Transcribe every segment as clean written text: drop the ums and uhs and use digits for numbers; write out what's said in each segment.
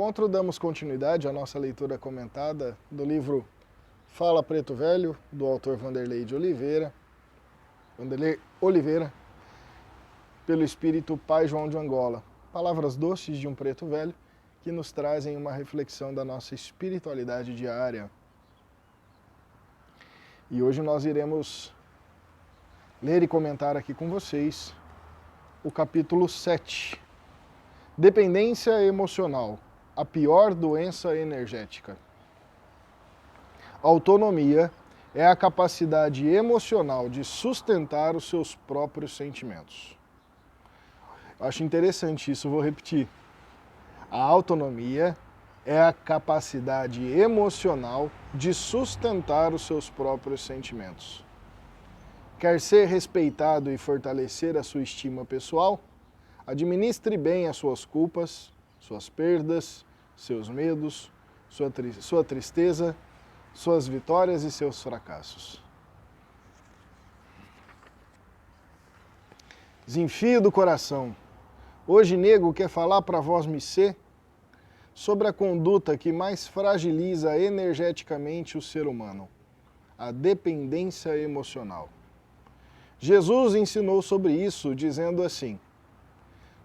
encontro, damos continuidade à nossa leitura comentada do livro Fala Preto Velho, do autor Vanderlei Oliveira, pelo espírito Pai João de Angola. Palavras doces de um preto velho que nos trazem uma reflexão da nossa espiritualidade diária. E hoje nós iremos ler e comentar aqui com vocês o capítulo 7. Dependência emocional, a pior doença energética. Autonomia é a capacidade emocional de sustentar os seus próprios sentimentos. Acho interessante isso, vou repetir. A autonomia é a capacidade emocional de sustentar os seus próprios sentimentos. Quer ser respeitado e fortalecer a sua estima pessoal? Administre bem as suas culpas, suas perdas, seus medos, sua tristeza, suas vitórias e seus fracassos. Desenfio do coração. Hoje, nego, quer falar para vós me ser sobre a conduta que mais fragiliza energeticamente o ser humano, a dependência emocional. Jesus ensinou sobre isso, dizendo assim: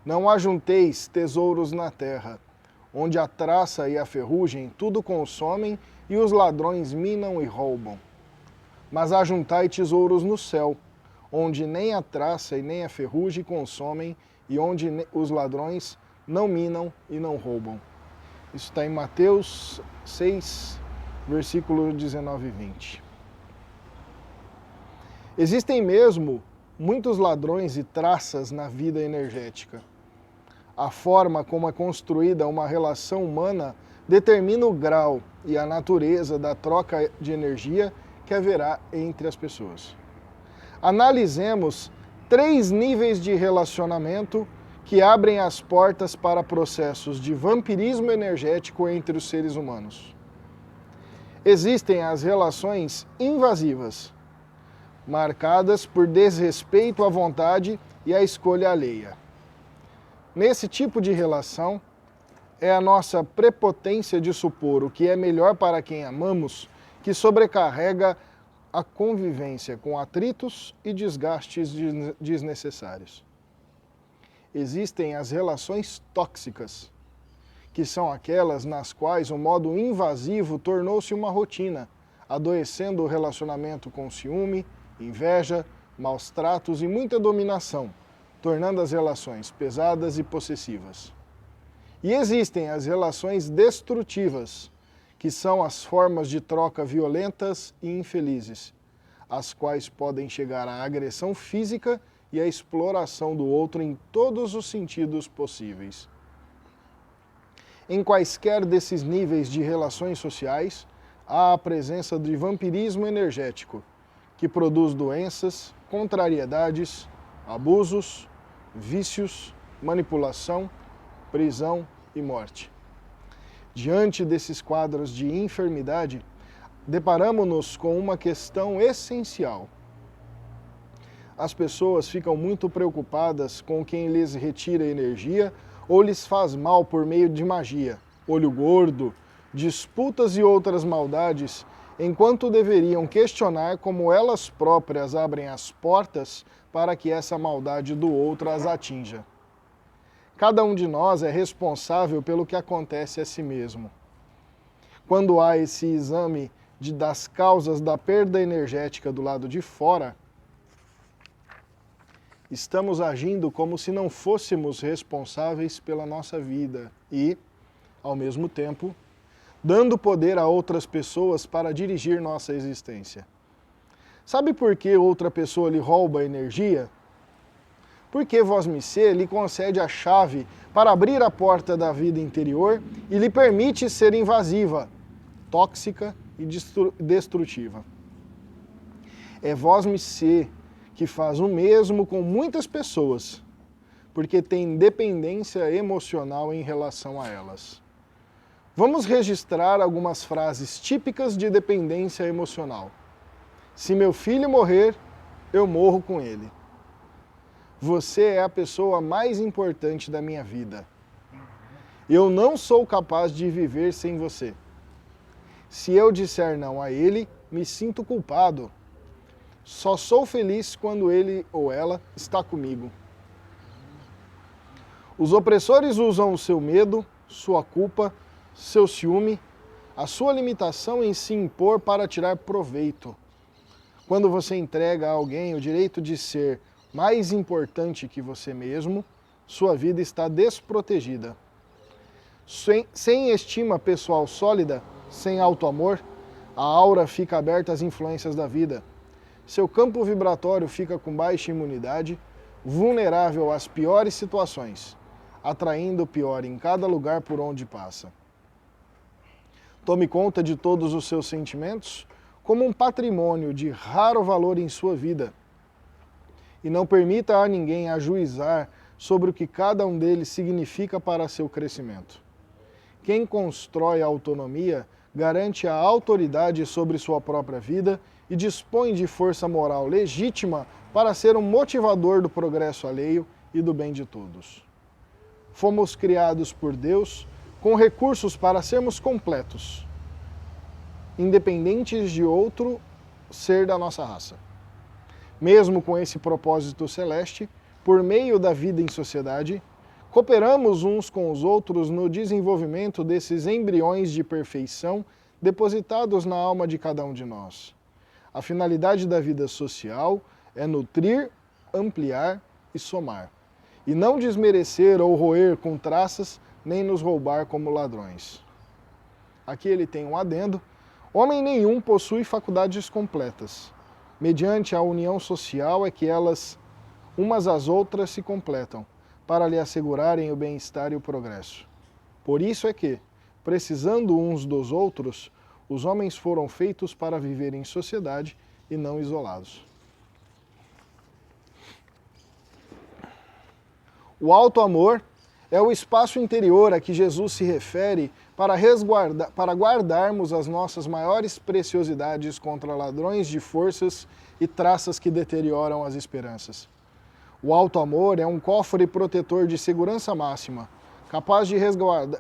não ajunteis tesouros na terra, onde a traça e a ferrugem tudo consomem e os ladrões minam e roubam. Mas ajuntai tesouros no céu, onde nem a traça e nem a ferrugem consomem e onde os ladrões não minam e não roubam. Isso está em Mateus 6, versículo 19 e 20. Existem mesmo muitos ladrões e traças na vida energética. A forma como é construída uma relação humana determina o grau e a natureza da troca de energia que haverá entre as pessoas. Analisemos 3 níveis de relacionamento que abrem as portas para processos de vampirismo energético entre os seres humanos. Existem as relações invasivas, marcadas por desrespeito à vontade e à escolha alheia. Nesse tipo de relação, é a nossa prepotência de supor o que é melhor para quem amamos que sobrecarrega a convivência com atritos e desgastes desnecessários. Existem as relações tóxicas, que são aquelas nas quais o modo invasivo tornou-se uma rotina, adoecendo o relacionamento com ciúme, inveja, maus tratos e muita dominação, tornando as relações pesadas e possessivas. E existem as relações destrutivas, que são as formas de troca violentas e infelizes, as quais podem chegar à agressão física e à exploração do outro em todos os sentidos possíveis. Em quaisquer desses níveis de relações sociais, há a presença de vampirismo energético, que produz doenças, contrariedades, abusos, vícios, manipulação, prisão e morte. Diante desses quadros de enfermidade, deparamos-nos com uma questão essencial. As pessoas ficam muito preocupadas com quem lhes retira energia ou lhes faz mal por meio de magia, olho gordo, disputas e outras maldades, enquanto deveriam questionar como elas próprias abrem as portas para que essa maldade do outro as atinja. Cada um de nós é responsável pelo que acontece a si mesmo. Quando há esse exame das causas da perda energética do lado de fora, estamos agindo como se não fôssemos responsáveis pela nossa vida e, ao mesmo tempo, dando poder a outras pessoas para dirigir nossa existência. Sabe por que outra pessoa lhe rouba a energia? Porque vós-me-sé lhe concede a chave para abrir a porta da vida interior e lhe permite ser invasiva, tóxica e destrutiva. É vós-me-sé que faz o mesmo com muitas pessoas, porque tem dependência emocional em relação a elas. Vamos registrar algumas frases típicas de dependência emocional. Se meu filho morrer, eu morro com ele. Você é a pessoa mais importante da minha vida. Eu não sou capaz de viver sem você. Se eu disser não a ele, me sinto culpado. Só sou feliz quando ele ou ela está comigo. Os opressores usam o seu medo, sua culpa, seu ciúme, a sua limitação em se impor para tirar proveito. Quando você entrega a alguém o direito de ser mais importante que você mesmo, sua vida está desprotegida. Sem estima pessoal sólida, sem auto-amor, a aura fica aberta às influências da vida. Seu campo vibratório fica com baixa imunidade, vulnerável às piores situações, atraindo o pior em cada lugar por onde passa. Tome conta de todos os seus sentimentos como um patrimônio de raro valor em sua vida. E não permita a ninguém ajuizar sobre o que cada um deles significa para seu crescimento. Quem constrói a autonomia garante a autoridade sobre sua própria vida e dispõe de força moral legítima para ser um motivador do progresso alheio e do bem de todos. Fomos criados por Deus com recursos para sermos completos, independentes de outro ser da nossa raça. Mesmo com esse propósito celeste, por meio da vida em sociedade, cooperamos uns com os outros no desenvolvimento desses embriões de perfeição depositados na alma de cada um de nós. A finalidade da vida social é nutrir, ampliar e somar, e não desmerecer ou roer com traças, nem nos roubar como ladrões. Aqui ele tem um adendo. Homem nenhum possui faculdades completas. Mediante a união social é que elas, umas às outras, se completam, para lhe assegurarem o bem-estar e o progresso. Por isso é que, precisando uns dos outros, os homens foram feitos para viver em sociedade e não isolados. O auto-amor é o espaço interior a que Jesus se refere para guardarmos as nossas maiores preciosidades contra ladrões de forças e traças que deterioram as esperanças. O auto-amor é um cofre protetor de segurança máxima, capaz de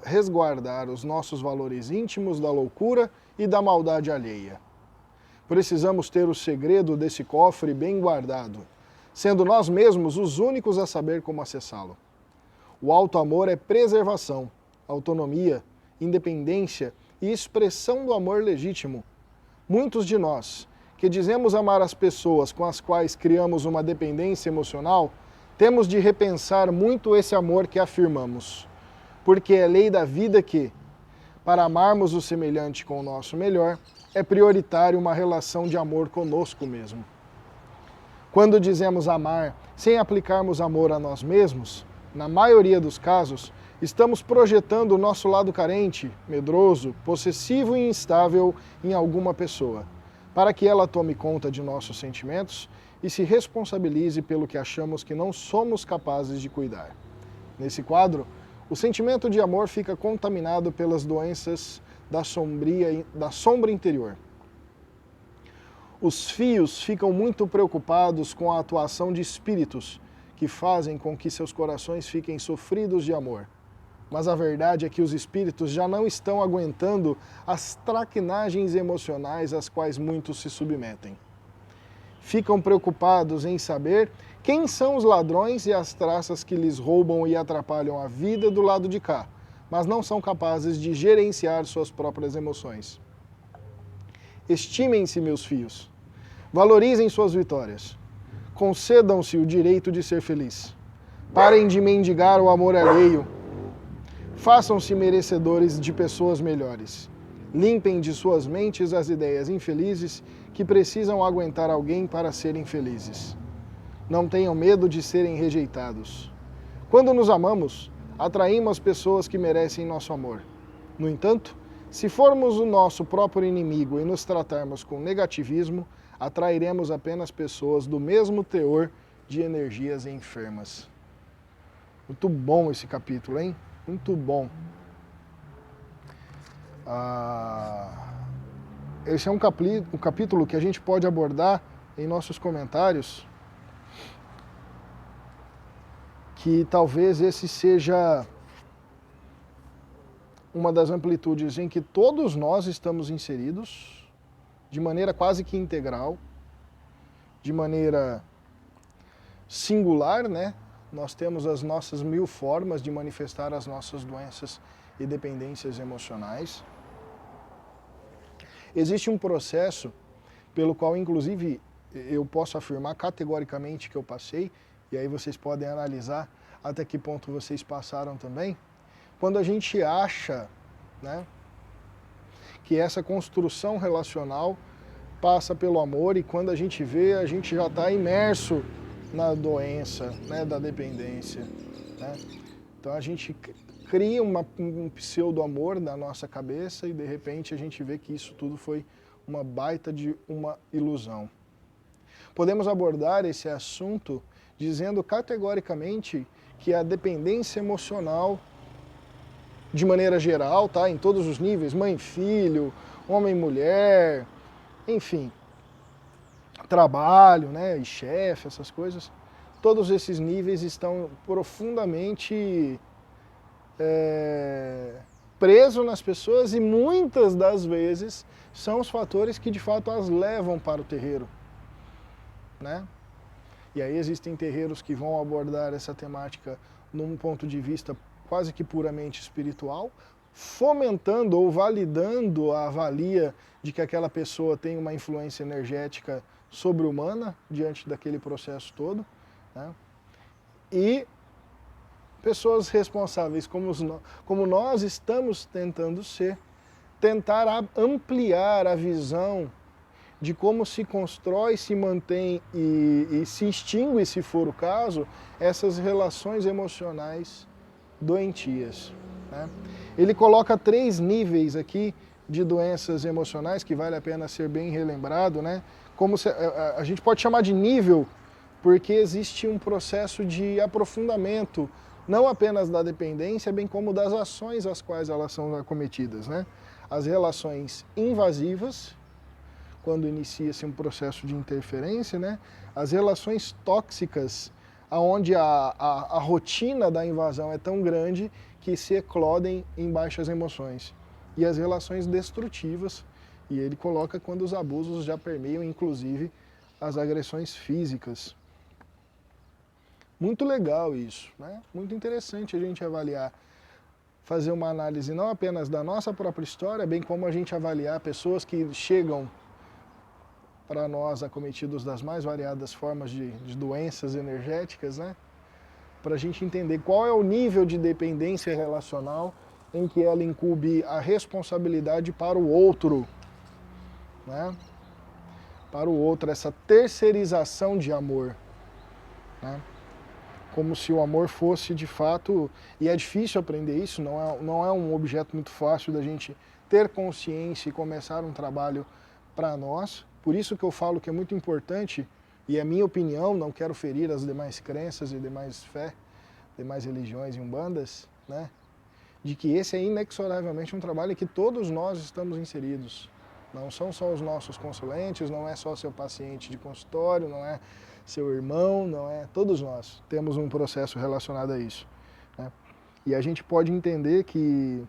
resguardar os nossos valores íntimos da loucura e da maldade alheia. Precisamos ter o segredo desse cofre bem guardado, sendo nós mesmos os únicos a saber como acessá-lo. O auto-amor é preservação, autonomia, independência e expressão do amor legítimo. Muitos de nós, que dizemos amar as pessoas com as quais criamos uma dependência emocional, temos de repensar muito esse amor que afirmamos, porque é lei da vida que, para amarmos o semelhante com o nosso melhor, é prioritário uma relação de amor conosco mesmo. Quando dizemos amar sem aplicarmos amor a nós mesmos, na maioria dos casos, estamos projetando o nosso lado carente, medroso, possessivo e instável em alguma pessoa, para que ela tome conta de nossos sentimentos e se responsabilize pelo que achamos que não somos capazes de cuidar. Nesse quadro, o sentimento de amor fica contaminado pelas doenças da sombra interior. Os fios ficam muito preocupados com a atuação de espíritos que fazem com que seus corações fiquem sofridos de amor. Mas a verdade é que os espíritos já não estão aguentando as traquinagens emocionais às quais muitos se submetem. Ficam preocupados em saber quem são os ladrões e as traças que lhes roubam e atrapalham a vida do lado de cá, mas não são capazes de gerenciar suas próprias emoções. Estimem-se, meus filhos. Valorizem suas vitórias. Concedam-se o direito de ser feliz. Parem de mendigar o amor alheio. Façam-se merecedores de pessoas melhores. Limpem de suas mentes as ideias infelizes que precisam aguentar alguém para serem felizes. Não tenham medo de serem rejeitados. Quando nos amamos, atraímos pessoas que merecem nosso amor. No entanto, se formos o nosso próprio inimigo e nos tratarmos com negativismo, atrairemos apenas pessoas do mesmo teor de energias enfermas. Muito bom esse capítulo, hein? Muito bom. Esse é um capítulo que a gente pode abordar em nossos comentários, que talvez esse seja uma das amplitudes em que todos nós estamos inseridos, de maneira quase que integral, de maneira singular, né? Nós temos as nossas 1000 formas de manifestar as nossas doenças e dependências emocionais. Existe um processo pelo qual, inclusive, eu posso afirmar categoricamente que eu passei, e aí vocês podem analisar até que ponto vocês passaram também. Quando a gente acha, né, que essa construção relacional passa pelo amor, e quando a gente vê, a gente já está imerso na doença, né, da dependência, né? Então a gente cria um pseudo-amor na nossa cabeça e de repente a gente vê que isso tudo foi uma baita de uma ilusão. Podemos abordar esse assunto dizendo categoricamente que a dependência emocional, de maneira geral, tá, em todos os níveis, mãe, filho, homem, mulher, enfim, trabalho, né, e chefe, essas coisas, todos esses níveis estão profundamente presos nas pessoas e muitas das vezes são os fatores que de fato as levam para o terreiro, né? E aí existem terreiros que vão abordar essa temática num ponto de vista quase que puramente espiritual, fomentando ou validando a avalia de que aquela pessoa tem uma influência energética sobre-humana diante daquele processo todo, né? E pessoas responsáveis como nós estamos tentando ser, tentar ampliar a visão de como se constrói, se mantém e se extingue, se for o caso, essas relações emocionais doentias, né? Ele coloca 3 níveis aqui de doenças emocionais, que vale a pena ser bem relembrado, né? Como a gente pode chamar de nível, porque existe um processo de aprofundamento, não apenas da dependência, bem como das ações às quais elas são acometidas, né? As relações invasivas, quando inicia-se um processo de interferência, né? As relações tóxicas, onde a rotina da invasão é tão grande que se eclodem em baixas emoções. E as relações destrutivas, e ele coloca quando os abusos já permeiam, inclusive, as agressões físicas. Muito legal isso, né? Muito interessante a gente avaliar, fazer uma análise não apenas da nossa própria história, bem como a gente avaliar pessoas que chegam para nós acometidos das mais variadas formas de doenças energéticas, né? Para a gente entender qual é o nível de dependência relacional em que ela incube a responsabilidade para o outro, né? Para o outro, essa terceirização de amor, né? Como se o amor fosse de fato, e é difícil aprender isso, não é um objeto muito fácil da gente ter consciência e começar um trabalho para nós. Por isso que eu falo que é muito importante, e é minha opinião, não quero ferir as demais crenças e demais fé, demais religiões e umbandas, né? De que esse é inexoravelmente um trabalho em que todos nós estamos inseridos. Não são só os nossos consulentes, não é só seu paciente de consultório, não é seu irmão, não é... Todos nós temos um processo relacionado a isso, né? E a gente pode entender que,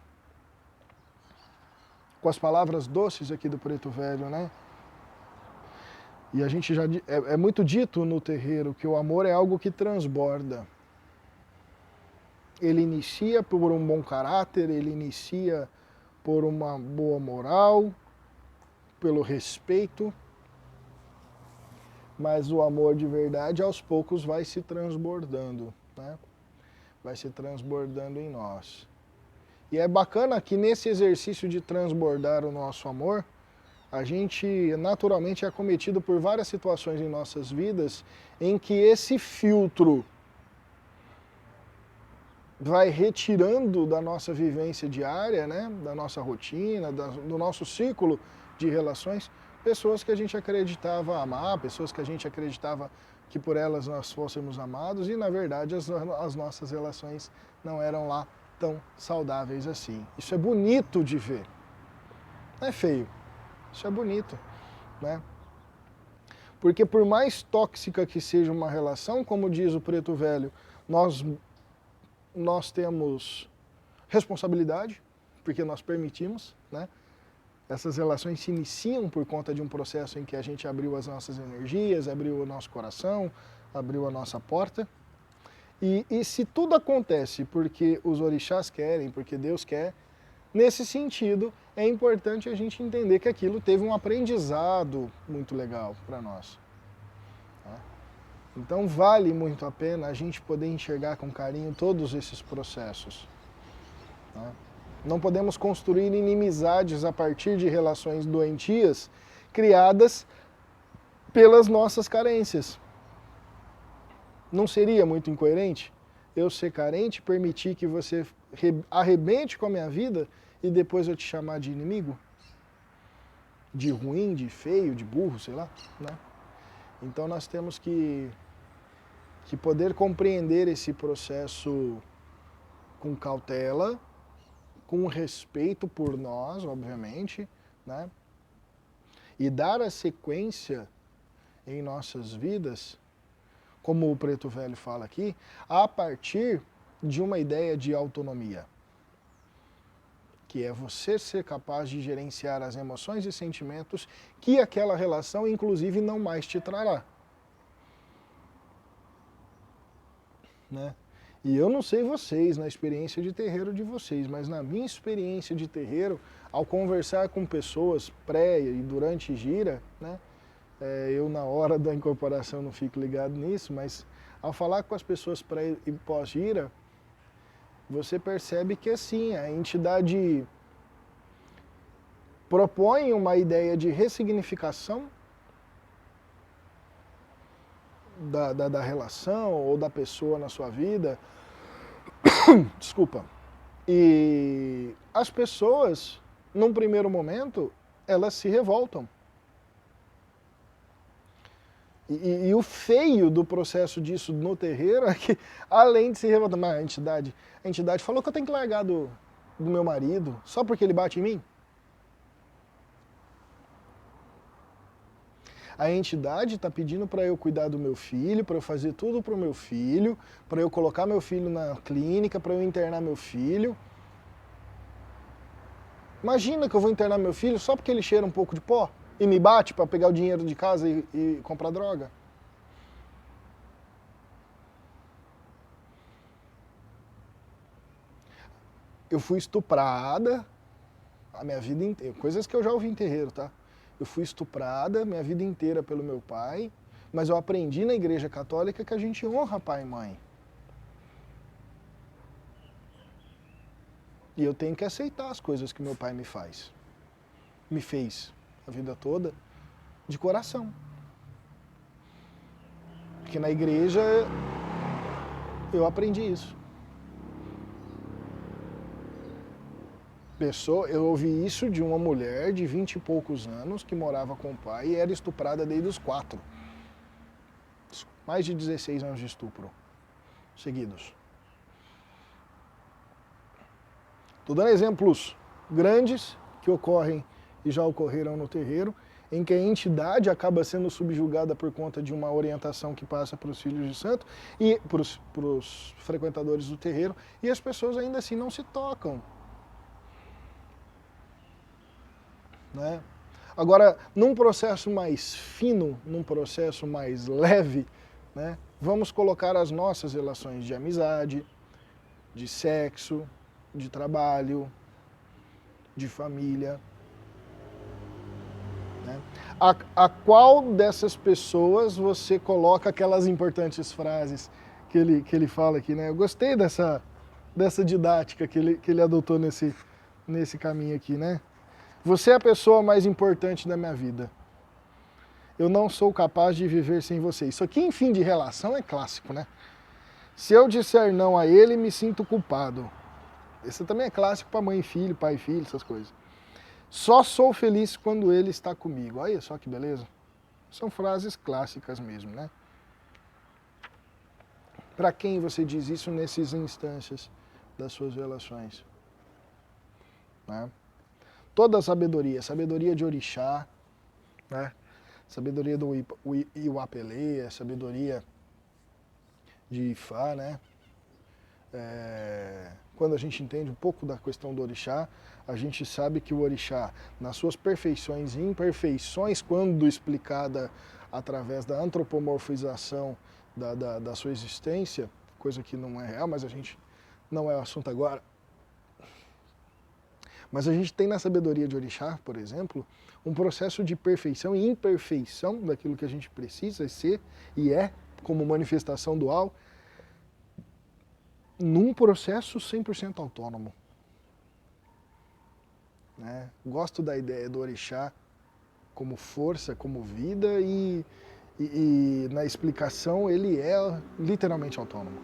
com as palavras doces aqui do Preto Velho, né? E a gente já... É muito dito no terreiro que o amor é algo que transborda. Ele inicia por um bom caráter, ele inicia por uma boa moral, pelo respeito, mas o amor de verdade aos poucos vai se transbordando, né? Vai se transbordando em nós. E é bacana que nesse exercício de transbordar o nosso amor, a gente naturalmente é acometido por várias situações em nossas vidas em que esse filtro vai retirando da nossa vivência diária, né, da nossa rotina, do nosso círculo de relações, pessoas que a gente acreditava amar, pessoas que a gente acreditava que por elas nós fôssemos amados, e na verdade as nossas relações não eram lá tão saudáveis assim. Isso é bonito de ver, não é feio, isso é bonito, né? Porque por mais tóxica que seja uma relação, como diz o Preto Velho, nós temos responsabilidade porque nós permitimos, né? Essas relações se iniciam por conta de um processo em que a gente abriu as nossas energias, abriu o nosso coração, abriu a nossa porta. E se tudo acontece porque os orixás querem, porque Deus quer, nesse sentido, é importante a gente entender que aquilo teve um aprendizado muito legal para nós. Tá? Então vale muito a pena a gente poder enxergar com carinho todos esses processos. Tá? Não podemos construir inimizades a partir de relações doentias criadas pelas nossas carências. Não seria muito incoerente eu ser carente, permitir que você arrebente com a minha vida e depois eu te chamar de inimigo? De ruim, de feio, de burro, sei lá, né? Então nós temos que poder compreender esse processo com cautela, com respeito por nós, obviamente, né? E dar a sequência em nossas vidas, como o Preto Velho fala aqui, a partir de uma ideia de autonomia, que é você ser capaz de gerenciar as emoções e sentimentos que aquela relação, inclusive, não mais te trará. Né? E eu não sei vocês, na experiência de terreiro de vocês, mas na minha experiência de terreiro, ao conversar com pessoas pré e durante gira, né, eu na hora da incorporação não fico ligado nisso, mas ao falar com as pessoas pré e pós-gira, você percebe que assim, a entidade propõe uma ideia de ressignificação da relação ou da pessoa na sua vida. Desculpa. E as pessoas, num primeiro momento, elas se revoltam. E o feio do processo disso no terreiro é que, além de se revoltar, mas a entidade falou que eu tenho que largar do meu marido só porque ele bate em mim? A entidade está pedindo para eu cuidar do meu filho, para eu fazer tudo para o meu filho, para eu colocar meu filho na clínica, para eu internar meu filho. Imagina que eu vou internar meu filho só porque ele cheira um pouco de pó e me bate para pegar o dinheiro de casa e comprar droga. Eu fui estuprada a minha vida inteira, coisas que eu já ouvi em terreiro, tá? Eu fui estuprada minha vida inteira pelo meu pai, mas eu aprendi na igreja católica que a gente honra pai e mãe. E eu tenho que aceitar as coisas que meu pai me fez a vida toda, de coração. Porque na igreja eu aprendi isso. Eu ouvi isso de uma mulher de 20 e poucos anos que morava com o pai e era estuprada desde os 4. Mais de 16 anos de estupro seguidos. Estou dando exemplos grandes que ocorrem e já ocorreram no terreiro, em que a entidade acaba sendo subjugada por conta de uma orientação que passa para os filhos de santo e para os frequentadores do terreiro, e as pessoas ainda assim não se tocam. Né? Agora, num processo mais fino, num processo mais leve, né, vamos colocar as nossas relações de amizade, de sexo, de trabalho, de família. Né? A qual dessas pessoas você coloca aquelas importantes frases que ele fala aqui, né? Eu gostei dessa didática que ele adotou nesse caminho aqui, né? Você é a pessoa mais importante da minha vida. Eu não sou capaz de viver sem você. Isso aqui em fim de relação é clássico, né? Se eu disser não a ele, me sinto culpado. Esse também é clássico para mãe e filho, pai e filho, essas coisas. Só sou feliz quando ele está comigo. Olha só que beleza. São frases clássicas mesmo, né? Para quem você diz isso nessas instâncias das suas relações? Né? Toda a sabedoria de orixá, né? Sabedoria do Iwapelê, sabedoria de Ifá, né? quando a gente entende um pouco da questão do orixá, a gente sabe que o orixá, nas suas perfeições e imperfeições, quando explicada através da antropomorfização da sua existência, coisa que não é real, mas a gente não é o assunto agora. Mas a gente tem na sabedoria de orixá, por exemplo, um processo de perfeição e imperfeição daquilo que a gente precisa ser e é, como manifestação dual, num processo 100% autônomo. Né? Gosto da ideia do orixá como força, como vida e na explicação ele é literalmente autônomo.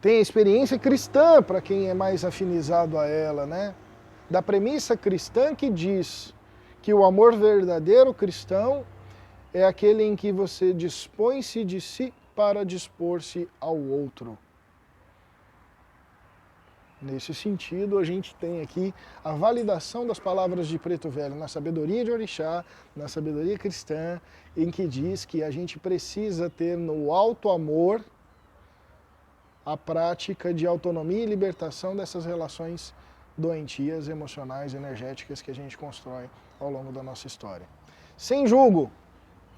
Tem a experiência cristã, para quem é mais afinizado a ela, né? Da premissa cristã que diz que o amor verdadeiro cristão é aquele em que você dispõe-se de si para dispor-se ao outro. Nesse sentido, a gente tem aqui a validação das palavras de Preto Velho na sabedoria de orixá, na sabedoria cristã, em que diz que a gente precisa ter no alto amor a prática de autonomia e libertação dessas relações doentias, emocionais, energéticas que a gente constrói ao longo da nossa história. Sem julgo,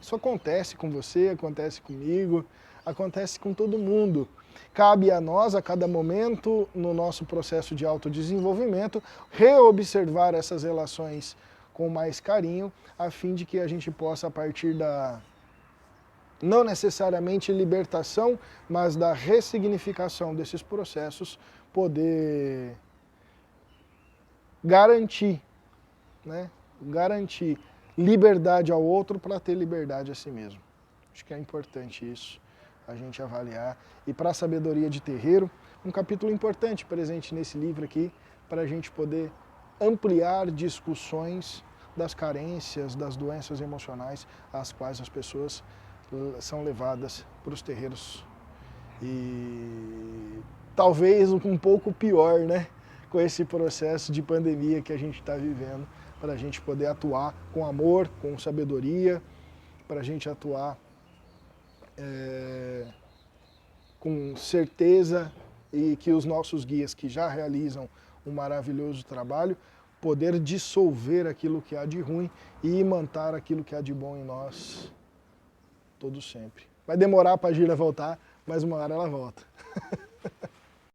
isso acontece com você, acontece comigo, acontece com todo mundo. Cabe a nós, a cada momento, no nosso processo de autodesenvolvimento, reobservar essas relações com mais carinho, a fim de que a gente possa, a partir da, não necessariamente libertação, mas da ressignificação desses processos, poder garantir, né? Garantir liberdade ao outro para ter liberdade a si mesmo. Acho que é importante isso, a gente avaliar. E para a sabedoria de terreiro, um capítulo importante presente nesse livro aqui, para a gente poder ampliar discussões das carências, das doenças emocionais às quais as pessoas são levadas para os terreiros. E talvez um pouco pior, né? Com esse processo de pandemia que a gente está vivendo, para a gente poder atuar com amor, com sabedoria, para a gente atuar com certeza e que os nossos guias que já realizam um maravilhoso trabalho, poder dissolver aquilo que há de ruim e imantar aquilo que há de bom em nós, todo sempre. Vai demorar para a Gira voltar, mas uma hora ela volta.